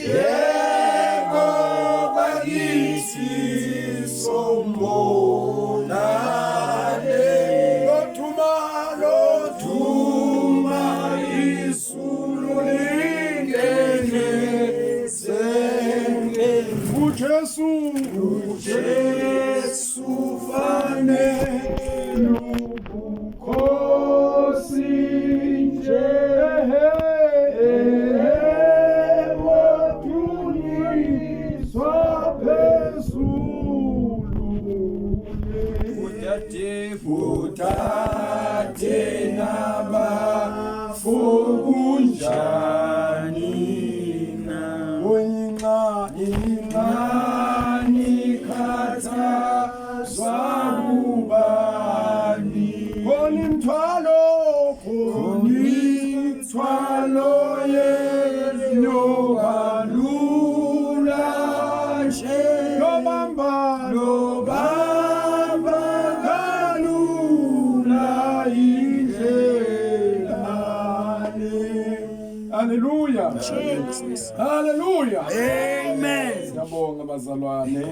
yebo bakithi sombonane lothuma izulu lingene senge uJesu fanele ubukhosi nje Utate naba fukunjani na ingani khatha swabubani konimthwalo yenyokalula nje lobamba Hallelujah. Jesus. Hallelujah. Amen. Siyabonga bazalwane.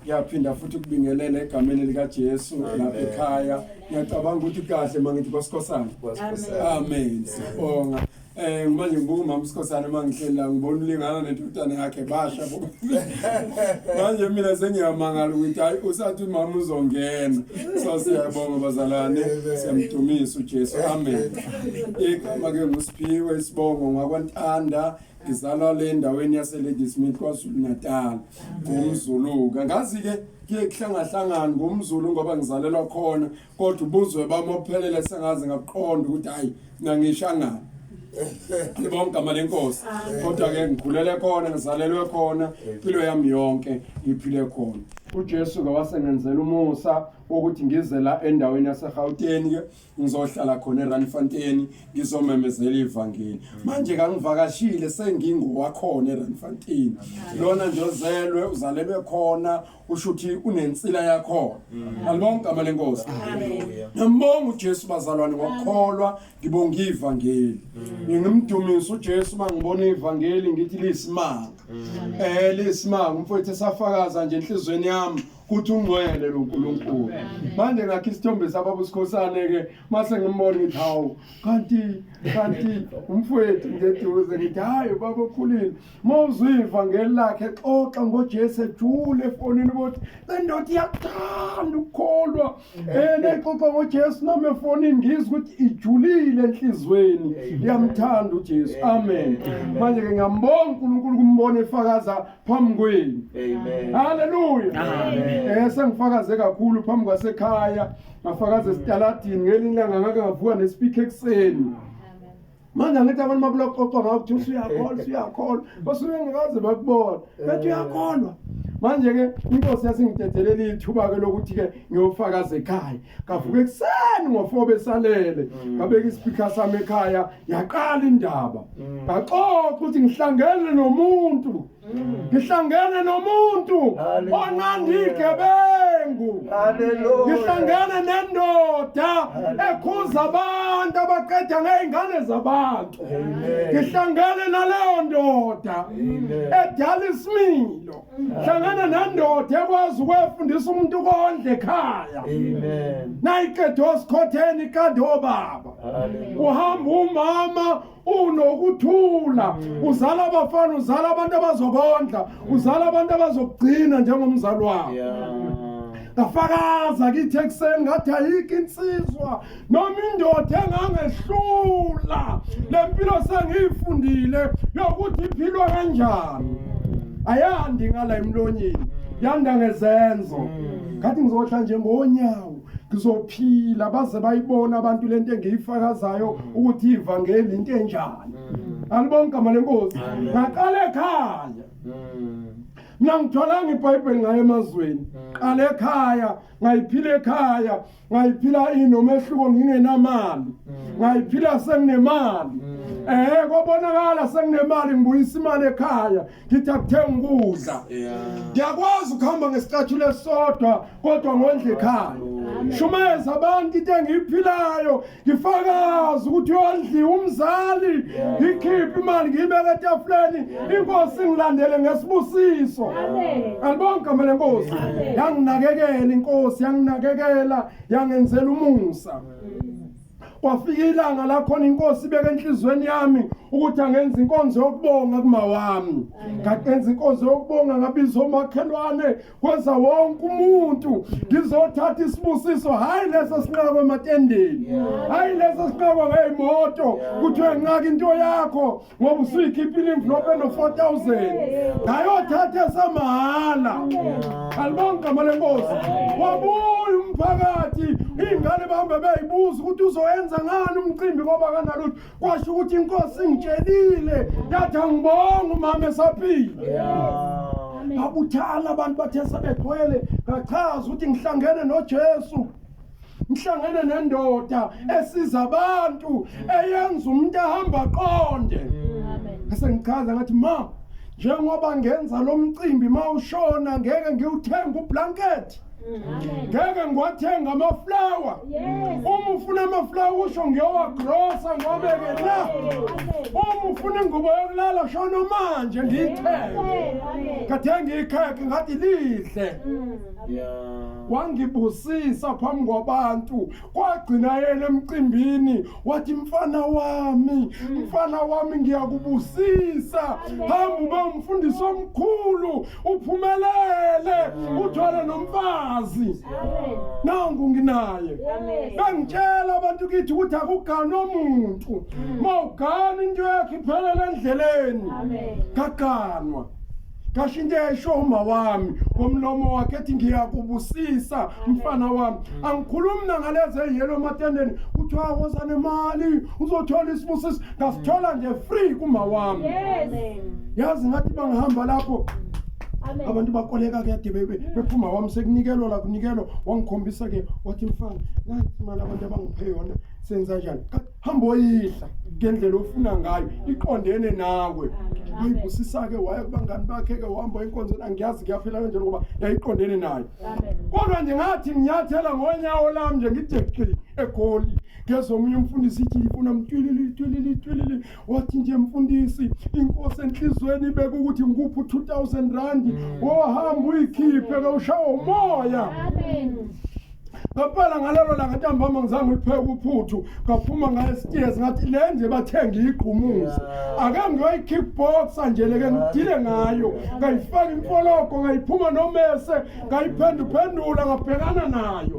Ngiyaphinda futhi ukubingelela egameni lika Jesu lapha ekhaya. Ngiyacabanga ukuthi kahle mangithi nkosikhosana. Amen. Sibonga. Manje ngibuka umama uSikhosana mangihleli la ngibona ulingana nendodana yakhe basha. Manje mina sengiyamangala ukuthi hayi usathi umama uzongena. So siyabonga bazalwane. Siyamdumisa uJesu. Amen. Igama ke nguSiphiwe isibongo ngakwaNtanda. Ngizalwa le ndaweni yaseLadysmith kwaZulu Natal. Ngumzulu. Ngazi ke kuhlangahlangana ngumzulu ngoba ngizalelwa khona kodwa ubuzwe bami ophelele sengazi ngakuqonda ukuthi hayi ngangishangana. Libonke igama lenkosi. Kodwa ke ngikhulele khona ngizalelwe khona impilo yami yonke ngiphile khona. uJesu ke wasengenzela umusa ukuthi ngize la endaweni yaseGauteng ke ngizohlala khona eRandfontein ngizomemezela ivangeli. Manje kangivakashile sengingowakhona eRandfontein. Lona nje ozelwe uzalelwe khona usho ukuthi unensila yakho. Alibonke igama lenkosi. Ngibonga uJesu bazalwane ngokholwa ngibonga ivangeli. Ngimdumisa uJesu mangibona ivangeli ngithi lisimanga. Lisimanga umfowethu esafakaza nje enhlizweni yami ukuthi ungcwele lo nkulunkulu. Manje ngakho isithombe sababa uSikhosana ke mase ngimbona ngithi hawu kanti umfowethu ngeduze ngithi hayi baba okhulile mawuzwiva ngelakhe xoxa ngoJesu ejule efonini ukuthi lendoda iyakuthanda ukukholwa nexoxa ngoJesu nami efonini ngizwe ukuthi ijulile enhlizweni iyamthanda uJesu. Amen. Manje ke ngiyambonga uNkulunkulu kumbona efakaza phambi kwenu. Amen. Hallelujah. Amen. Sengifakaze kakhulu phambi kwasekhaya ngafakaza esitaladini ngelinye ilanga ngake ngavuka nespeaker ekseni. Manje ngithi abantu mabuloxoxa ngakuthi usuyakholwa basuke ngikaze bakubona bethi uyakholwa. Manje ke inkosi yasingidedele ithuba ke lokuthi ke ngiyofakaza ekhaya. Ngavuka ekseni ngo4 besalele ngabeka ispeaker sami ekhaya yaqala indaba. Ngaxoxa ukuthi ngihlangene nomuntu. Ngihlangene nomuntu onandigebengu. Hallelujah. Ngihlangene nendoda ekhuza abantu abaqeda ngezingane zabantu. Ngihlangene naleyo ndoda edala isimilo. Ngihlangene nendoda ekwazi ukwefundisa umuntu kondle ekhaya. Amen. Nayiqeda osikhotheni kade obaba. Uhamba umama unokuthula uzala abafana uzala abantu abazobondla uzala abantu abazogcina njengomzali wabo. Ngafakaza kithi ekseni ngathi ayikho insizwa noma indoda engangehlula lempilo sengiyifundile yokuthi iphilwa kanjani. Ayandi ngala emlonyeni yanda ngezenzo. Ngathi ngizohla nje ngonyawo ngizophila baze bayibona abantu lento engiyifakazayo ukuthi ivangeli into enjani. Alibonke igama lenkosi. Ngaqala ekhaya mina ngitholanga iBhayibheli ngayo emazweni qala ekhaya ngayiphila ekhaya ngayiphila inomehluko ngingenamali ngayiphila senginemali kwabonakala senginemali ngibuyisa imali ekhaya ngithi akuthenga ukudla ngiyakwazi ukuhamba ngesicathulo esodwa kodwa ngondla ekhaya shumeza abantu into engiyiphilayo ngifakaza ukuthi uyondliwa umzali ngikhiphe imali ngiyibeka etafuleni inkosi ngilandele ngesibusiso alibonke manje inkosi yanginakekela inkosi yanginakekela yangenzela umusa kwafika ilanga la khona inkosi ibeke enhlizweni yami ukuthi angenza inkonzo yokubonga kuma wami ngenza inkonzo yokubonga ngabiza omakhelwane kwenza wonke umuntu ngizothatha isibusiso hayi leso sinqako ematendeni hayi leso sinqako ngeyimoto kuthiwe nqaka into yakho ngoba usuyikhiphile envelope no 4,000 ngayothatha esamahala alibonke manje inkosi wabuya umphakathi ingane bahambe beyibuza ukuthi uzoyenza ngani umcimbi ngoba kanalutho kwasho ukuthi inkosi ngitshelile yathi angibonga umama esaphila abuthala abantu bathe sebegcwele ngachaza ukuthi ngihlangene noJesu ngihlangene nendoda esiza abantu eyenza umuntu ahamba aqonde bese ngichaza ngathi ma njengoba ngenza lo mcimbi mawushona ngeke ngiwuthenga ublanket ngeke ngiwathenga amaflower uma ufuna amaflower usho ngiyowagrosa ngobeke la uma ufuna ingubo yokulala shona manje ngiyithenge kathenga ikhekhe ngathi lihle wangibusisa phambi kwabantu kwagcina yena emcimbini wathi mfana wami ngiyakubusisa hamba ube umfundisi omkhulu uphumelele uthole nomfazi nangu nginaye bengitshela abantu kithi ukuthi akugani omuntu mawugani into yakhe iphelele endleleni kaganwa kashinto esho uma wami ngomlomo wakhe ethi ngiyakubusisa mfana wami angikhulumi nangaleze yelo matendeni kuthiwa woza nemali uzothola isibusiso ngasithola nje free kuma wami yazi ngathi bangihamba lapho abantu bakoleka kade bephuma wami sekunikelwa la kunikelwa wangikhombisa ke wathi mfana nathi imali abantu abangiphe yona senza njani hamba oyidla ngendlela ofuna ngayo iqondene nawe ayibusisa ke waya kubangani bakhe ke uhamba inkonzo angiyazi kuyaphela kanjani ngoba yayiqondene nayo kodwa nje ngathi nginyathela ngonyawo lami nje ngidekeli egoli ngezomunye umfundisi ithi ifuna mtwilili wathi nje mfundisi inkosi enhlizweni ibeke ukuthi ngikuphi 2,000 rand ohamba uyikhiphe ke ushawa umoya ngaphela ngalelo langa ntambama ngizange ngipheke uphuthu ngaphuma ngayesitiyezi ngathi lenze bathenga igqumuza ake ngiyoyikickboxa nje leke ngidile ngayo ngayifaka imfoloko ngayiphuma nomese ngayiphenduphendula ngabhekana nayo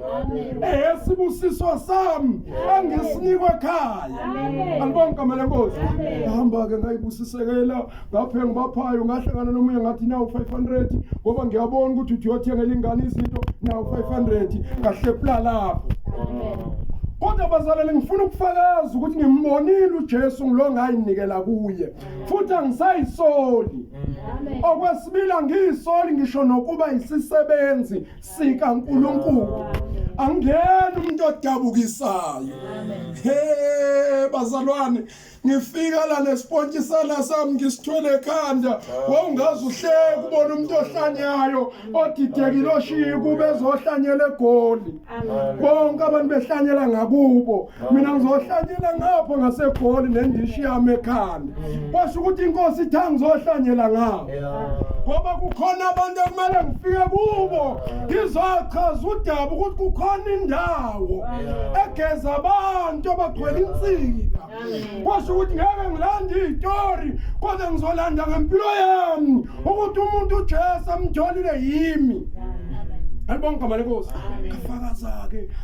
esibusiso sami angisinikwe ekhaya alibonke manje Nkosi ngihamba ke ngayibusisekela ngaphe ngibaphayo ngahlangana nomunye ngathi nawo 500 ngoba ngiyabona ukuthi uthi uyothengela ingane izinto nawo 500 ngahlepla lapho kodwa bazalwane ngifuna ukufakaza ukuthi ngimbonile uJesu ngilo ngayinikela kuye futhi angisayisoli okwesibili ngiyisoli ngisho nokuba isisebenzi sika uNkulunkulu angena umuntu odabukisayo bazalwane ngifika la nespontshisana sami ngisithwele ekhanda wawungazi uhleke ubona umuntu ohlanyayo odidekile oshiya kube ezohlanyela egoli bonke abantu behlanyela ngakubo mina ngizohlanyela ngapho ngasegoli nendishi yami ekhanda kwasho ukuthi inkosi ithanga ngizohlanyela ngapho ngoba kukhona abantu ekumele ngifike kubo ngizochaza udaba ukuthi kukhona indawo egeza abantu abagcwele insika kwasho ukuthi ngeke ngilande izitori kodwa ngizolanda ngempilo yami ukuthi umuntu uJesu amtholile yimi alibonke manje Nkosi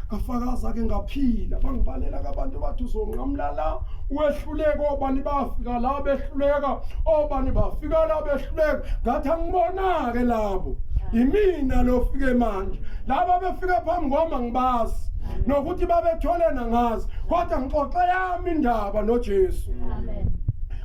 kafakaza ke ngaphila bangibalela abantu bathi uzonqamla la wehluleke obani bafika la behluleka obani bafika la behluleka ngathi angibona ke labo imina lo fike manje laba befika phambi kwami ngibazi nokuthi babetholena ngazi kodwa ngixoxa yami indaba noJesu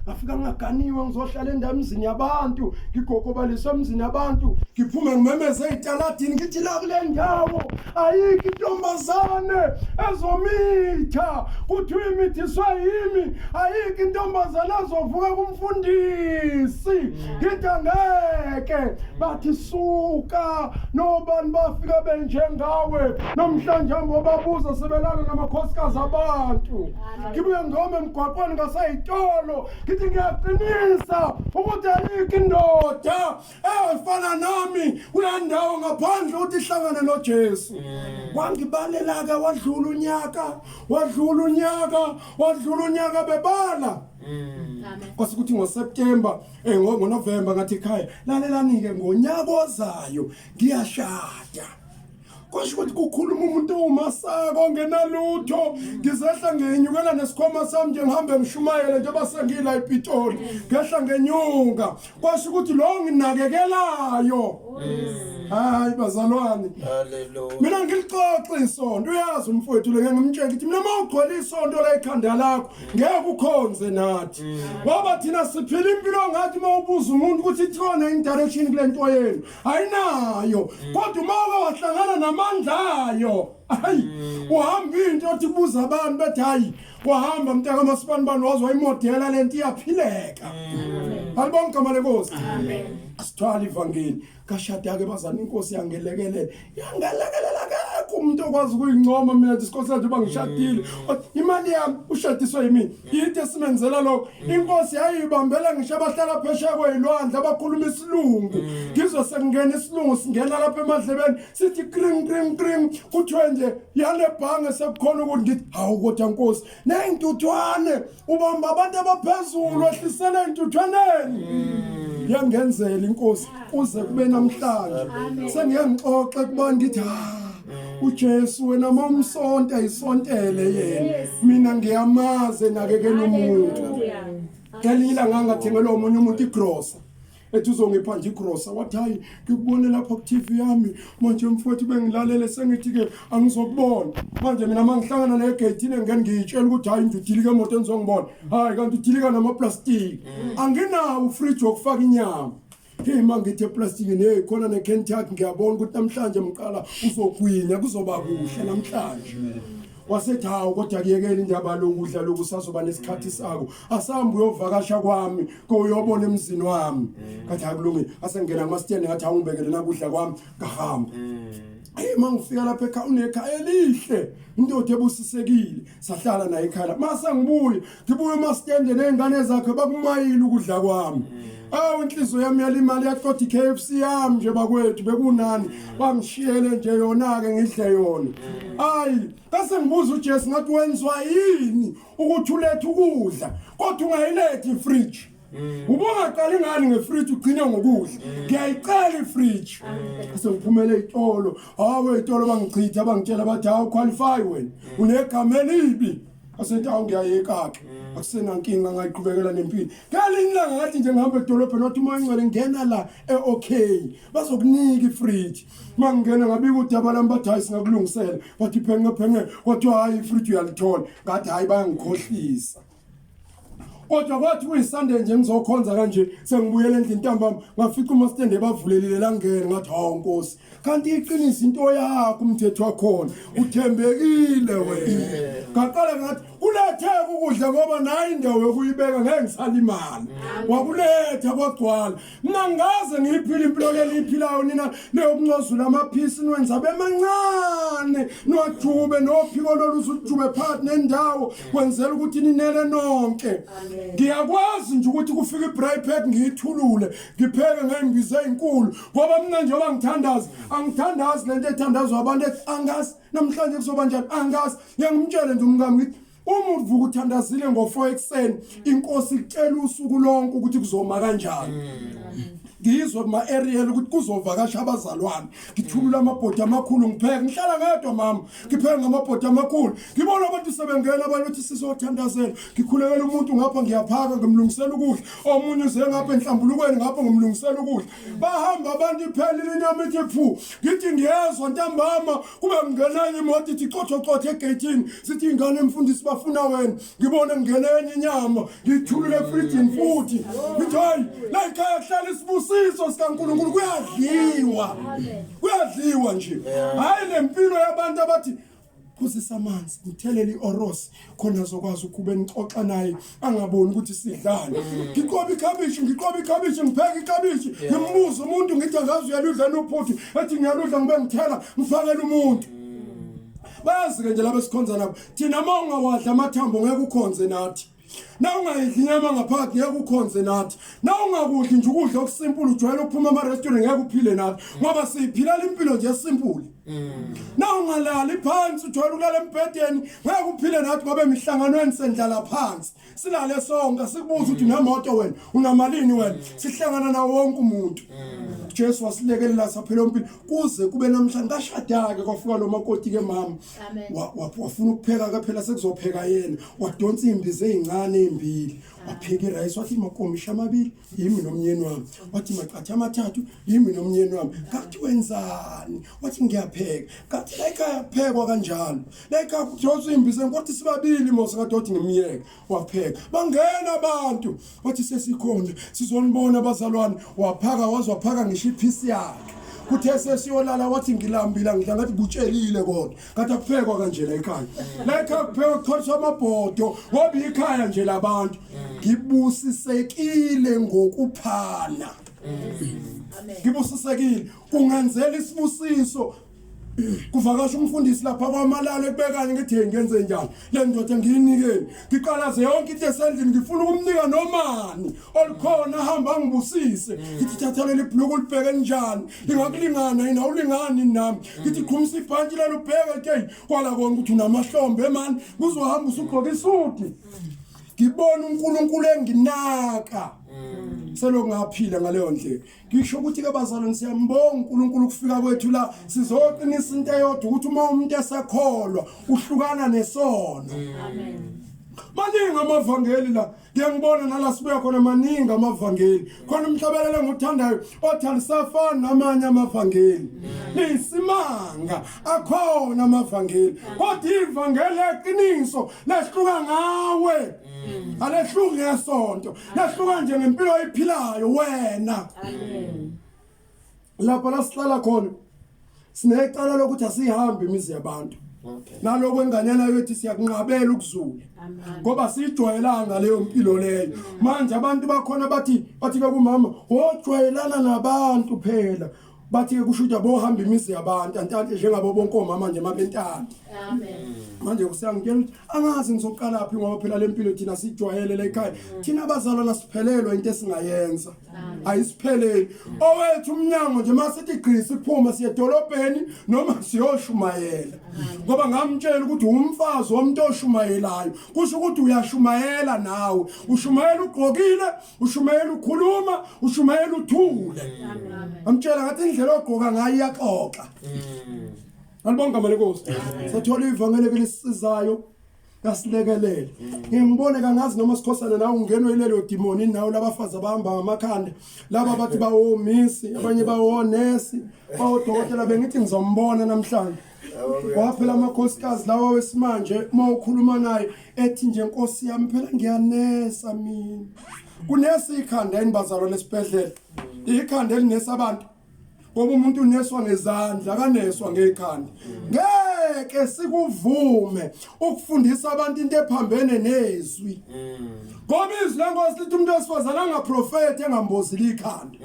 ngafika ngaganiwe ngizohlala endamizini yabantu ngigogobaliswa emzini yabantu ngiphume ngimemeze ezitaladini ngithi la kule ndawo ayikho intombazane ezomitha kuthiwa imithiswe yimi ayikho intombazane ezovuka kumfundisi ngithi angeke bathi suka nobani bafika benjengawe namhlanje babuza sebelana namakhosikazi abantu ngibuye ngome emgwaqweni ngasayitolo ngithi ngiyaqinisa ukuthi ayikho indoda efana nami kule ndawo ngaphandle ukuthi ihlangane noJesu wangibalela-ke wadlula unyaka bebala kwase kuthi ngoSeptember ngoNovember ngathi ekhaya lalelani-ke ngonyaka ozayo ngiyashada kwasho ukuthi kukhuluma umuntu umasako ngenalutho ngizehla ngenyukela nesikhoma sami nje ngihambe ngishumayele njengoba sengila ePitoli ngehla ngenyunga kwasho ukuthi lo nginakekelayo hayi bazalwane haleluya mina ngilixoxe isonto uyazi umfowethu le ngimtshela ukuthi mina mawugcwele isonto la ekhanda lakho ngeke ukhonze nathi ngoba thina siphila impilo ngathi mawubuza umuntu ukuthi ithona indirection kule nto yenu ayinayo kodwa uma wahlangana namandlayo hayi uhamba into othi buza abantu bethi hayi wahamba mntaka masibanibani wazwa imodela lento iyaphileka alibonke igama lenkosi amen asithwala ivangeli kashada-ke bazana inkosi yangelekelela ke umuntu okwazi ukuyincoma mina isikhosi nje bangishadile imali yami ushadiswe yimini yithi esimenzela lokho inkosi yayibambela ngisho abahlala phesheya kweyilwandle abakhuluma isilungu ngizwe sekungena isilungu singena lapha emadlebeni sithi kring kuthiwe nje yale bhange sekukhona ukuthi ngithi hawu kodwa nkosi ney'ntuthwane ubamba abantu abaphezulu ehlisele ey'ntuthwaneni yangenzela inkosi uze kube namhlanje sengike ngixoxe kubantu ngithi uJesu wena momsonta isontele yena mina ngiyamaze nakekela umuntu ngelinye ilanga ngathengelwa omunye umuntu igrosa ethi uzongipha nje igrosa wathi hayi ngikubone lapha ku TV yami manje mfowethu bengilalele sengithi-ke angizokubona manje mina mangihlangana negeyithini engene ngiyitshela ukuthi hayi ngidilika emoto engizongibona hayi kanti udilika namaplastiki anginawo ufridge wokufaka inyama ma ngithi eplastikini hey khona neKentucky ngiyabona ukuthi namhlanje mqala uzogwinya kuzoba kuhle namhlanje wasethi hawu kodwa kuyekela indaba lokudla lokusazoba nesikhathi sako asambe uyovakasha kwami koyobona emzini wami ngathi akulungile asengena ngamastendi ngathi awungibekele nakudla kwami ngahamba mangifika lapha ekhaya unekhaya elihle indoda ebusisekile sahlala naye ekhaya mase ngibuye emastendi nezingane zakhe bakumayile ukudla kwami inhliziyo yami yalimali yathi KFC yami nje bakwethu bekunani bangishiyele nje yona-ke ngidle yona hayi kase ngibuza uJesu ngathi wenziwa yini ukuthi ulethe ukudla kodwa ungayilethi ifridge ubungaqali ngani ngefridge ugcine ngokudla ngiyayicela ifridge kase ngiphumele itolo hawe itolo bangichitha bangitshela bathi hawu qualify wena unegama elibi asethi hawu ngiyayeka-ke akusenankinga ngayiqhubekela nempilo ngelinye ilanga ngathi nje ngihamba edolobheni wathi uma ingcwele ngena la okay bazokunika ifridge uma ngingena ngabika udaba lami bathi hayi singakulungisela wathi phenge wathi hayi ifridge uyalithola ngathi hayi bayangikhohlisa kodwa kwathi kuyiSunday nje ngizokhonza kanje sengibuyela endlini ntambama ngafica umastendi bavulelile la ngene ngathi hawu nkosi kanti iqinisa into yakho umthetho wakhona uthembekile wena ngaqala ngathi ulethe ukudla ngoba nayi indawo yokuyibeka ngeke ngisalimali wakuletha kwagcwala mina ngaze ngiyiphila impilo leliphilayo nina leyokuncozula amaphisi niwenza bemancane nojube nophiko lolusujube phakathi nendawo kwenzela ukuthi ninele nonke ngiyakwazi nje ukuthi kufike i-braai pack ngiyithulule ngipheke ngey'mbiza ey'nkulu ngoba mina njengoba ngithandaza angithandazi lento ethandazwa abantu ethi angazi namhlanje kuzoba njani angazi ngiyangimtshele nje umngami ngithi uma uvuka uthandazile ngo-4 ekuseni inkosi ikutshela usuku lonke ukuthi kuzoma kanjani ngizwa ngibizwe kuma area ukuthi kuzovakasha abazalwane ngithulula amabhodi amakhulu ngipheke ngihlala ngedwa mama ngipheke ngamabhodi amakhulu ngibona abantu sebengena abathi sizothandazela ngikhulekela umuntu ngapha ngiyaphaka ngimlungisela ukudla omunye uze ngapha enhlambulukweni ngapha ngimlungisela ukudla bahamba abantu iphelile inyama ithi phu ngithi ngiyezwa ntambama kube ngenanye imoto ithi cothocothe egate sithi ingane emfundisi bafuna wena ngibona ngene enye inyama ngithulule efridini futhi ngithi hayi la ekhaya kuhlala isibusiso sikaNkulunkulu kuyadliwa nje hayi lempilo yabantu abathi phuzisa amanzi ngithelele iOros khona zokwazi ukube nixoxa naye angaboni ukuthi sidlana ngiqoba ikhabishi ngipheka ikhabishi ngimbuza umuntu ngithi angazi uyaludla nophuthi ethi ngiyaludla ngibe ngithela ngifakela umuntu bazi ke nje laba sikhonza nabo thina mawungawadla amathambo ngeke ukhonze nathi na ungayidli inyama ngaphakathi ngeke ukhonze nathi na ungakudli nje ukudla okusimple ujwayele ukuphuma ama-restaurant ngeke uphile nathi ngoba siyiphilela impilo nje esimple na ungalali phansi ujwayele ukulala embhedeni ngeke uphile nathi ngoba emihlanganweni sendlala phansi silale sonke sikubuza ukuthi unemoto wena unamalini wena sihlangana nawo wonke umuntu Jesu wasilekelela saphela impilo kuze kube namhlanje ngashada-ke kwafika lo makoti ke mama wafuna ukupheka ke phela sekuzopheka yena wadonsa imbiza ezincane ezimbili wapheka irice wathi makomisha amabili yimi nomnyeni wami wathi maqatha amathathu yimi nomnyeni wami kathi wenzani wathi ngiyapheka kathi la ekhaya kuphekwa kanjalo la ekhaya kudonswa imbiza kwathi sibabili mose kadothi ngimyeke wapheka bangena abantu wathi sesikhona sizonibona abazalwane waphaka ngisho iphisi yakhe kuthe sesiyolala wathi ngilambila ngidla ngathi kutshelile kodwa ngathi akuphekwa kanje la ekhaya kuphekwa kutholiswa amabhodo ngoba ikhaya nje labantu ngibusisekile ngokuphana ngibusisekile ungenzela isibusiso kuvakasha umfundisi lapha kwamalalo ebekanye ngithi ngenze njani le ndoda ngiyinikeni ngiqalaze yonke into esendlini ngifuna ukumnika nomani olikhona ahamba ngibusise ngithi thathelele ibhuku ulibheke njani lingakulingana yini awulingani nami ngithi qhumisa ibhantshi lelo ubheke ke kwala kona ukuthi unamahlombe mani kuzohamba usugqoka isudi ngibona uNkulunkulu enginaka selo ngaphila ngaleyo ndlela ngisho ukuthi ke bazalwane siyambonga uNkulunkulu ukufika kwethu la sizoqinisa into eyodwa ukuthi uma umuntu esakholwa uhlukana nesono amen maningi amavangeli la ngiyangibona nala sibuya khona maningi amavangeli khona umhlabelele nguthandayo othalisafana namanye amavangeli lisimanga akhona amavangeli kodwa ivangeli leqiniso lehluka ngawe alehluki ngesonto lehluka nje ngempilo oyiphilayo wena amen lapha la sihlala khona sinecala lokuthi asihambe imizi yabantu naloko enganyana yethu siyakunqabela ukuzula ngoba sijwayelanga leyo mpilo leyo manje abantu bakhona bathi ke kumama ojwayelana nabantu phela bathi ke kusho ukuthi abohamba imizi yabantu antanti njengabo bonke omama nje mabentana amen manje kusiyangitshela ukuthi angazi ngizoqala phi ngoba phela lempilo thina sijwayele la ekhaya thina abazalwana siphelelwa into esingayenza ayisipheleli owethu umnyango nje masithi gqisi iphuma siye edolobheni noma siyoshumayela ngoba ngamtshela ukuthi umfazi womuntu oshumayelayo kusho ukuthi uyashumayela nawe ushumayela ugqokile ushumayela ukhuluma ushumayela uthule amtshela ngathi indlela ogqoka ngayo iyaxoxa Alibonga malekosi sathola ivangeli elisizayo yasilekelele ngibone kangazi noma sikhosana nawe ungenwe ilelo demoni nawo labafazi abahamba ngamakhanda laba bathi bawomisi abanye bawonesi bawodokotela bengithi ngizombona namhlanje waphela amakhosikazi lawa wesimanje mawukhuluma naye ethi nje Nkosi yami phela ngiyanesa mina kunesi ikhanda enibazalwa lesibhedlela ikhanda elinesa abantu ngoba umuntu uneswa ngezandla akaneswa ngekhanda ngeke sikuvume ukufundisa abantu into ephambene nezwi ngoba izwi leNkosi lithi umuntu wesifazana angaprofeti engambozili ikhanda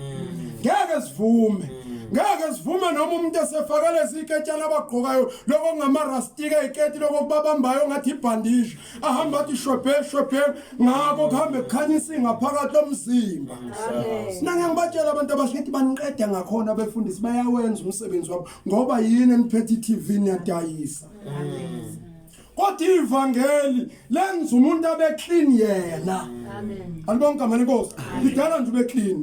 ngeke sivume noma umuntu esefakele iziketshana abagqokayo lokho kungamarastike eziketi lokho kubabambayo ngathi ibhandisha ahamba athi shwebhe ngako kuhambe kukhanyisa ingaphakathi lomzimba sinange ngibatshela abantu abashithi baniqeda ngakhona befundisi bayawenza umsebenzi wabo ngoba yini eniphethe iTV niyadayisa kodwa ivangeli lenza umuntu abe clean yena amen alibonga manje Nkosi lidala nje ube clean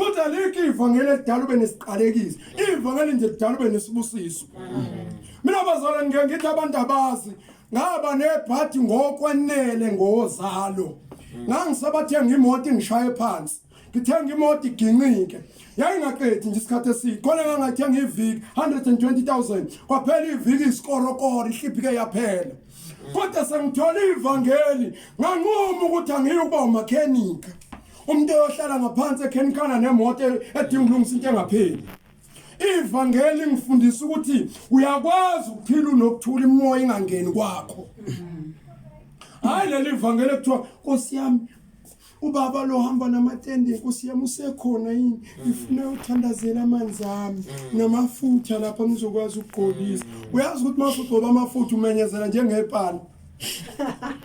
futhi alikho ivangeli elidala ube nesiqalekisi, ivangeli nje lidala ube nesibusiso. Mina bazalwane ngeke ngithi abantu abazi ngaba nebhadi ngokwenele ngozalo. Ngangisabathenga imoto ingishaye phansi, ngithenga imoto iginqike, yayingaqedi nje isikhathi eside, khona ngangathenga iviki 120,000 kwaphela iviki isikorokoro ihliphike yaphela. Kodwa sengithola ivangeli nganquma ukuthi angiyi ukuba umakhenika, umuntu oyohlala ngaphansi ekhenikana nemoto edinga ukulungisa into engapheli. Ivangeli ngifundisa ukuthi uyakwazi ukuphila unokuthula imoya ingangeni kwakho. Hayi leli ivangeli ekuthiwa Nkosi yami ubaba lo hamba namatende, Nkosi yami usekhona yini, ngifuna uthandazela amanzi ami namafutha lapha ngizokwazi ukugqobisa. Uyazi ukuthi mase ugcoba amafutha umenyezela njengepana.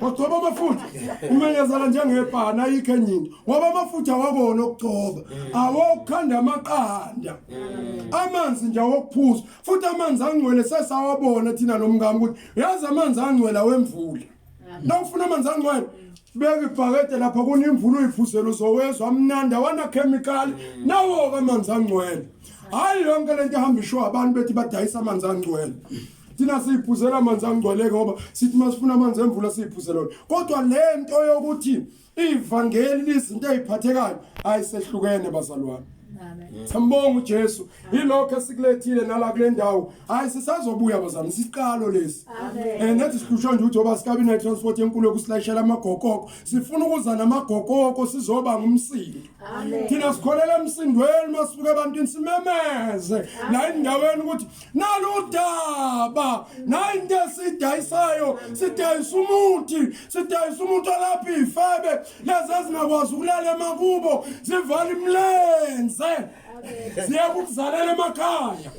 Wagcoba amafutha umenyezela njengepana, ayikho enye into ngoba amafutha wabona okugcoba awokukhanda amaqanda, amanzi nje awokuphuza. Futhi amanzi angcwele sesawabona thina nomngami ukuthi yazi amanzi angcwele wemvula. Nawufuna amanzi angcwele beka ibhakede lapha kunemvula uyiphuzela uzowezwa amnandi wana chemical nawo amanzi angcwele. Hayi yonke lento ehamba isho abantu bethi badayisa amanzi angcwele. Thina siyiphuzela amanzi angcwele ngoba sithi masifuna amanzi emvula siyiphuzela. Kodwa lento yokuthi ivangeli lizinto eziphathekayo ayisehlukene bazalwane. Sambonga uJesu yilokho esikulethile nala kule ndawo. Hayi sisazobuya bazami isiqalo lesi. Nathi sikhusha nje ukuthi oba sikabinet transport enkulu yokusilashela amagokoko. Sifuna ukuza namagokoko sizoba ngumsindo. Thina sikholela emsindweni masifika abantu simemeze la endaweni ukuthi naludaba na into esidayisayo, sidayisa umuntu olapha ifebe lezi ezingakwazi ukulala emakubo zivala imlenze. Siyakuzalela emakhaya.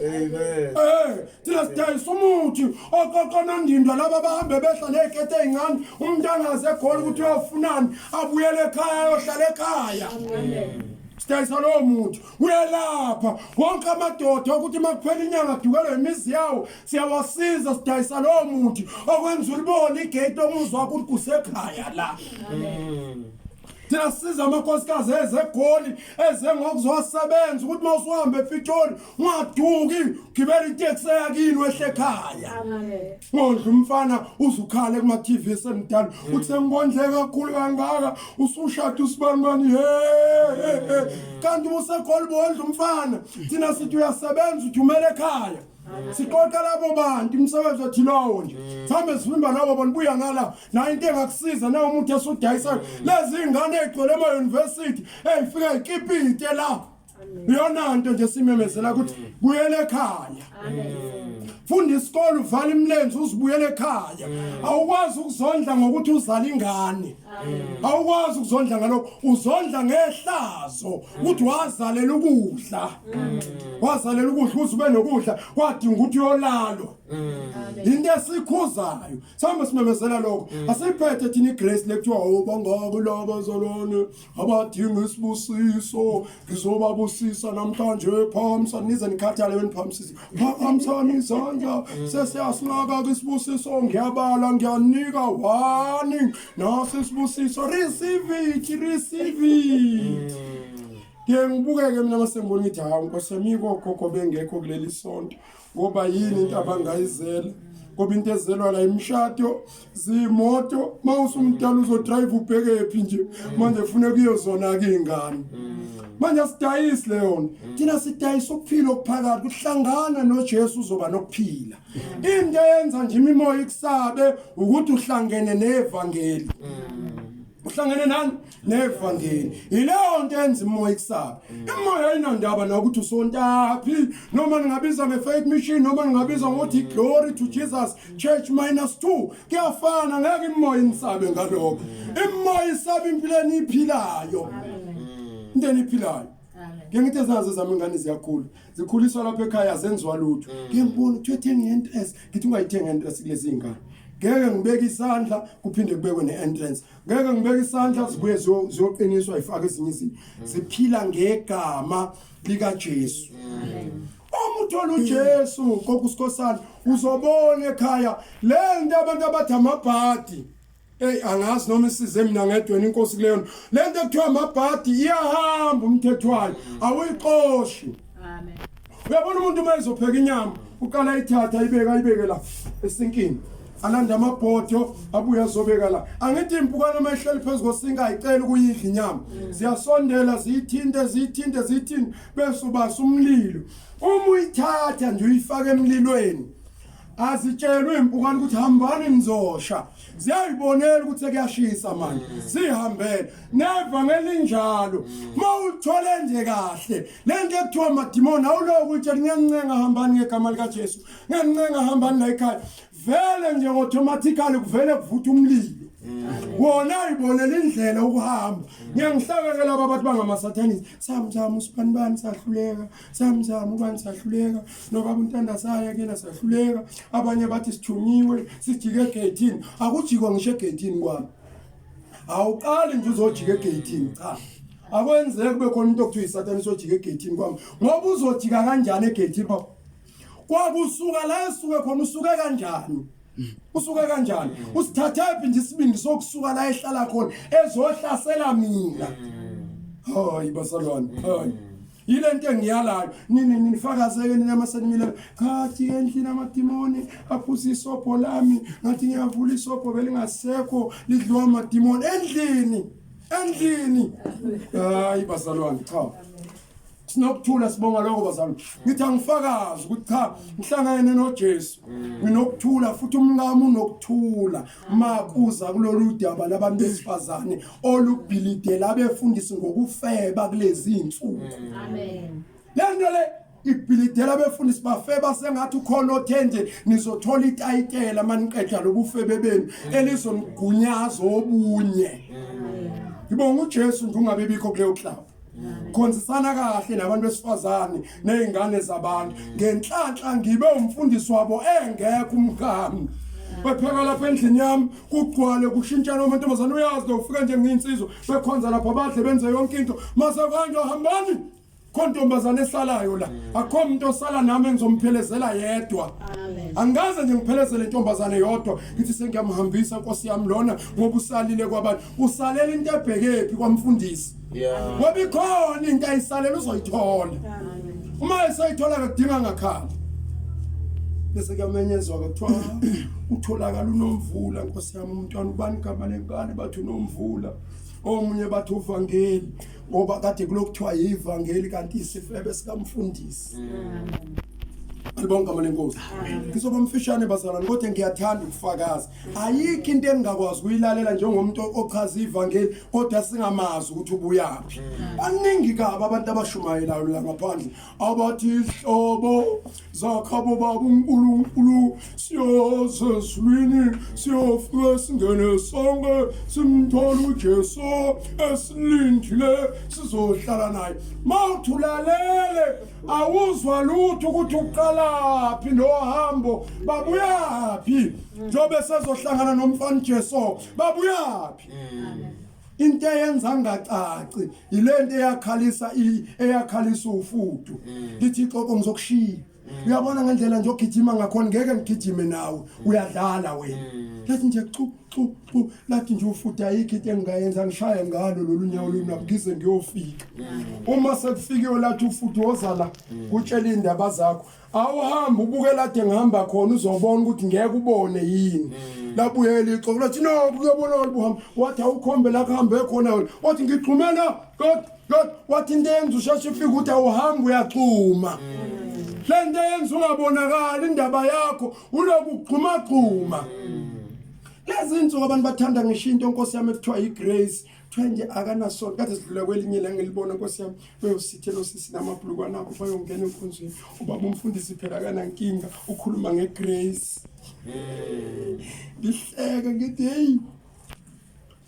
Thina sidayisa umuthi oqoqona ndindwa laba bahambe behlala ekhethe ezincane, umuntu angaze egoli ukuthi uyofunani abuyele ekhaya ayohlala ekhaya. Sidayisa lo muntu uyelapha wonke amadoda ukuthi makuphela inyanga adukelwe imizi yawo siyawasiza. Sidayisa lo muntu okwenza ulibone igate omuzwa wakho ukuthi kusekhaya la. Thina siza amakhosikazi ezegoli ezengokuzosebenza ukuthi mawusuhambe ePitori ungaduki gibela itaxi yakini wehle ekhaya. Ngondla umfana uzukhala kuma TV esemdala uthi sengibondle kakhulu kangaka usushada usibanibani kanti usekoli bondla umfana. Thina sithi uyasebenza uthumela ekhaya. Sixoxa labo bantu umsebenzi wathi lowo nje. Thambe sivimba labo bantu buya ngala na into engakusiza na umuntu esudayisa lezi ingane egcwele ema university eyifika ikipite la. Iyona nto nje simemezela ukuthi buyele ekhaya. Funda isikole uvala imlenze uzibuyele ekhaya. Awukwazi ukuzondla ngokuthi uzala ingane. Awukwazi ukuzondla ngalokho, uzondla ngehlazo ukuthi wazalela ukudla. Wazalela ukudla uzube nokudla kwadinga ukuthi uyolalo. Into esikhuzayo samba simemezela lokho. Asiphethe thina igrace lekuthiwa ubangako laba zalwane abadinga isibusiso ngizobabusisa namhlanje phamsa nize nikhathale weniphamsisi phamsani izandla sesiyasinaka isibusiso ngiyabala ngiyanika warning nasi isibusiso receive it. Ngibukeke mina masengibona ukuthi hayi Nkosi yami kokho bengekho kuleli sonto ngoba yini into abangayizela ngoba into ezelwa la imishado zimoto mawusumdala uzodrive ubheke ephi nje manje ufune kuyozona ke ingane manje sidayisi leyo thina sidayisa ukuphila okuphakathi kuhlangana noJesu uzoba nokuphila. Into yenza nje imimoya ikusabe ukuthi uhlangene nevangeli. Uhlangene nani nevangeli ileyo nto enza imoya ikusabe. Imoya ayinandaba nokuthi usontaphi noma ningabiza ngefaith mission noma ningabiza ngokuthi glory to Jesus church -2 kuyafana ngeke imoya inisabe ngalokho. Imoya isabe impilweni iphilayo. Into eniphilayo. Ngithi ezazi zami ingane ziyakhula zikhuliswa lapha ekhaya zenziwa lutho. Ngiyibona ukuthi uthenga interest ngithi ungayithenga interest kulezi ingane. Ngeke ngibeke isandla kuphinde kubekwe ne-entrance. Ngeke ngibeke isandla sibuye ziyoqiniswa ifake ezinye izinto. Siphila ngegama lika Jesu. Umuthola uJesu kokusikhosana uzobona ekhaya le nto abantu abathi amabhadi angazi noma isize mina ngedweni inkosi kuleyo lento ekuthiwa amabhadi iyahamba umthetho wayo awuyixoshi. Amen. Uyabona umuntu uma ezopheka inyama uqala ayithatha ayibeke la esinkini alanda amabhodo abuya azobeka la. Angithi impukane uma ehleli phezu kosinka ayicela ukuyidla inyama ziyasondela ziyithinte bese ubasa umlilo. Uma uyithatha nje uyifaka emlilweni azitshelwe impukane ukuthi hambani nizosha ziyayibonela ukuthi kuyashisa manje zihambele neva ngelinjalo mawuthole nje kahle lento ekuthiwa amadimoni awuloko uthi ngiyancenga hambani ngegama lika Jesu ngiyancenga hambani la ekhaya vele nje automatically kuvele kuvutha umlilo wona ayibonela indlela ukuhamba. Ngiyangihlabekela abantu bangamasatanisi samzama usibanibani sahluleka samzama ubani sahluleka nobaba uNtandasaya kena sahluleka abanye bathi sithunyiwe sijike egate akujikwa ngisho egate kwami awuqali nje uzojika egate cha akwenzeke kube khona into okuthiwa isatanisi ojika egate kwami ngoba uzojika kanjani egate pho kwakusuka la esuke khona usuke kanjani usuke kanjani usithathephi nje isibindi sokusuka la ehlala khona ezohlasela mina. Hayi basalwane hayi ile nto engiyalayo nifakazeke nina masenimile khathi endlini amadimoni aphusa isopho lami ngathi ngiyavula isopho belingasekho lidliwa amadimoni endlini. Hayi basalwane cha sinokuthula sibonga lokho bazalwane ngithi angifakazi ukuthi cha ngihlangane noJesu nginokuthula futhi umncamo unokuthula makuza kulolu daba labantu besifazane olubhilidela abefundisi ngokufeba kulezi insuku. Amen. Lento le ibhilidela abefundisi bafeba sengathi ukhona othenje nizothola itayitela maniqeda lobufebe benu elizonigunyaza obunye. Ngibonga uJesu ungabe bikho kuleyo club. Khonzisana kahle nabantu besifazane nezingane zabantu ngenhlanhla ngibe umfundisi wabo engekho umkami bepheka lapha endlini yami kugcwale kushintshana amantombazane uyazi ufika nje nginsizwa bekhonza lapha badle benze yonke into mase kanje hambani kontombazane ehlalayo la akho umuntu osala nami engizomphelezela yedwa. Angaze nje ngiphelezele intombazane yodwa ngithi sengiyamhambisa Nkosi yami lona ngoba usalile kwabantu usalela into ebhekephi kwamfundisi. Ngoba ikhona into ayisalela uzoyithola uma esayithola akudinga ngakhala bese kuyamenyezwa kuthiwa utholakala unomvula Nkosi yami umntwana ubani igama lenkani bathi unomvula omunye bathi uvangeli ngoba kade kulokuthiwa yivangeli kanti isifebe sikamfundisi. Libonga manje Nkosi ngizoba mfishane bazalwane kodwa ngiyathanda ukufakaza ayikho into engakwazi ukuyilalela njengomuntu ochaza ivangeli kodwa singamazi ukuthi ubuyaphi. Baningi kabi abantu abashumayelayo la ngaphandle abathi ihlobo zakhabo baba uNkulunkulu siyozezulwini siyofika singene sonke simthola uJesu esilindile sizohlala naye mawuthulalele awuzwa lutho ukuthi uqala phi nohambo babuyaphi njobe sezohlangana nomfana Jesu babuyaphi. Into eyenza ngacaci ilento eyakhalisa ufudu lithi ixoxo ngizokushiya uyabona ngendlela nje ogijima ngakhona ngeke ngigijime nawe uyadlala wena lathi nje chu lathi nje ufuda ayikho into engayenza ngishaye ngalo lolu nyawo lunabhize ngiyofika uma sekufikile lathi ufuthi wozala kutshela indaba zakho awuhamba ubuke lade ngihamba khona uzobona ukuthi ngeke ubone yini labuyela ixoxo lathi no uyabona ubuhamba wathi awukhombe la kuhambe khona wena wathi ngixhumela God wathi into yenza usheshe ufike ukuthi awuhamba uyaxhuma lento yenza ungabonakala indaba yakho uloku uxhuma lezi insuku abantu bathanda ngishinto Nkosi yami ekuthiwa igrace nje akanaso kade sidlula kwelinye la ngilibona Nkosi yami bayosithela osisi namabhlukwana akho bayongena enkonzweni ubaba umfundisi phela kana nkinga ukhuluma ngegrace. Ngihleka ngithi hey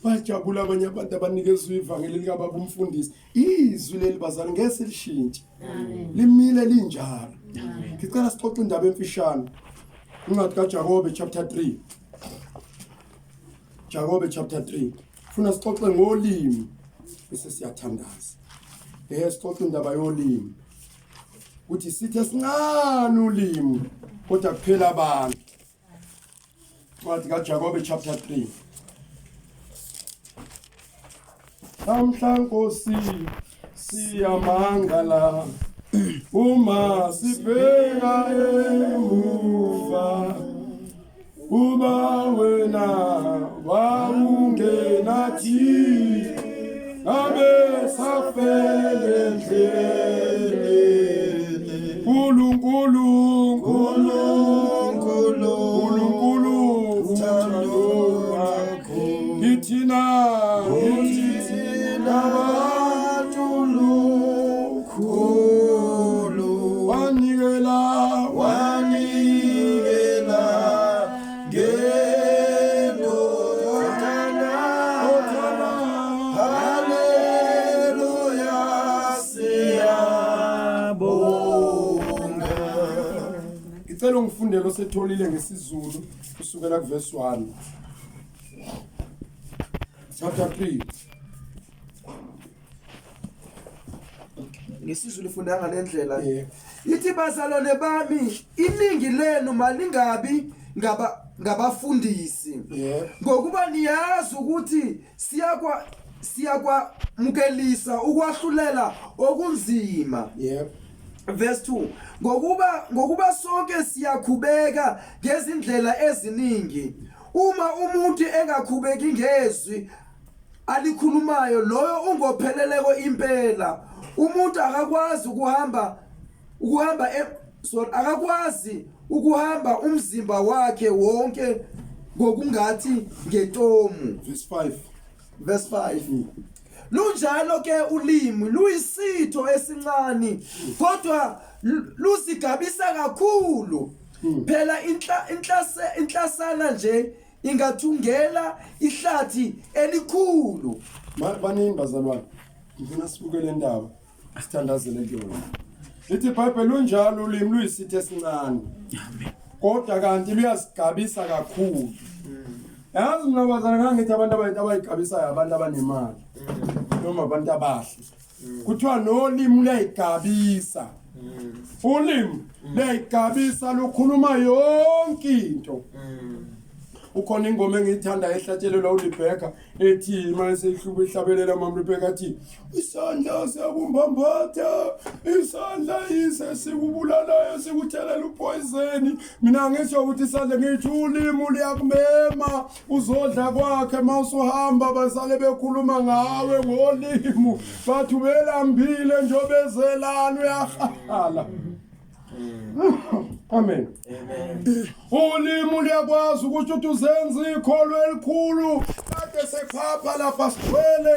bajabula abanye abantu abanikezwe ivangeli lika baba umfundisi izwi leli bazali ngeke lishintshe limile linjalo. Ngicela sixoxe indaba emfishane incwadi kaJakobe chapter 3 Jakobe chapter 3 funa sixoxe ngolimi bese siyathandaza sixoxe indaba yolimi uthi sithe sincane ulimi kodwa kuphela abantu. Incwadi kaJakobe chapter 3 namhla Nkosi siyamangala uma sibheka emuva kuba wena wawungenathi ngabe safele endleleni uNkulunkulu uthando lwakho ngithina bantu lukhulu wanikela ngendodana haleluya siyabonga. Ngicela ungifundele osetholile ngesizulu kusukela kuverse 1 chapter 3. Ngesizulu ifunda ngalendlela ithi bazalwane bami iningi lenu malingabi ngabafundisi ngokuba niyazi ukuthi siyakwamukelisa ukwahlulela okunzima. Verse 2 ngokuba sonke siyakhubeka ngezindlela eziningi. Uma umuntu engakhubeki ngezwi alikhulumayo loyo ungopheleleko impela. Umuntu akakwazi ukuhamba umzimba wakhe wonke ngokungathi ngetomu. Verse 5 lunjalo ke ulimi luyisitho esincane kodwa lusigabisa kakhulu. Phela inhlasana nje ingathungela ihlathi elikhulu. Baningi bazalwane ngifuna sibukele indaba sithandazele kuyona. Lithi iBhayibheli lunjalo ulimi luyisitho esincane kodwa kanti luyasigabisa kakhulu. Yazi mina bazalwane ngangithi abantu abayigabisa abantu abanemali noma abantu abahle kuthiwa nolimi luyayigabisa. Ulimi luyayigabisa lukhuluma yonke into. Ukhona ingoma engiyithanda ehlatshelelwa uLibheka ethi mase ihluba ihlabelela uMaMlubheka athi isandla siyakumbambatha isandla ise sikubulalayo sikuthelela upoison. Mina ngisho ukuthi isandla ngithi ulimi liyakumema uzodla kwakhe mawusuhamba basale bekhuluma ngawe ngolimi bathubela mbile njobezelana uyahala. Amen. Ulimi liyakwazi ukuthi uzenze ikholo elikhulu kade sekhapha lapha sithwele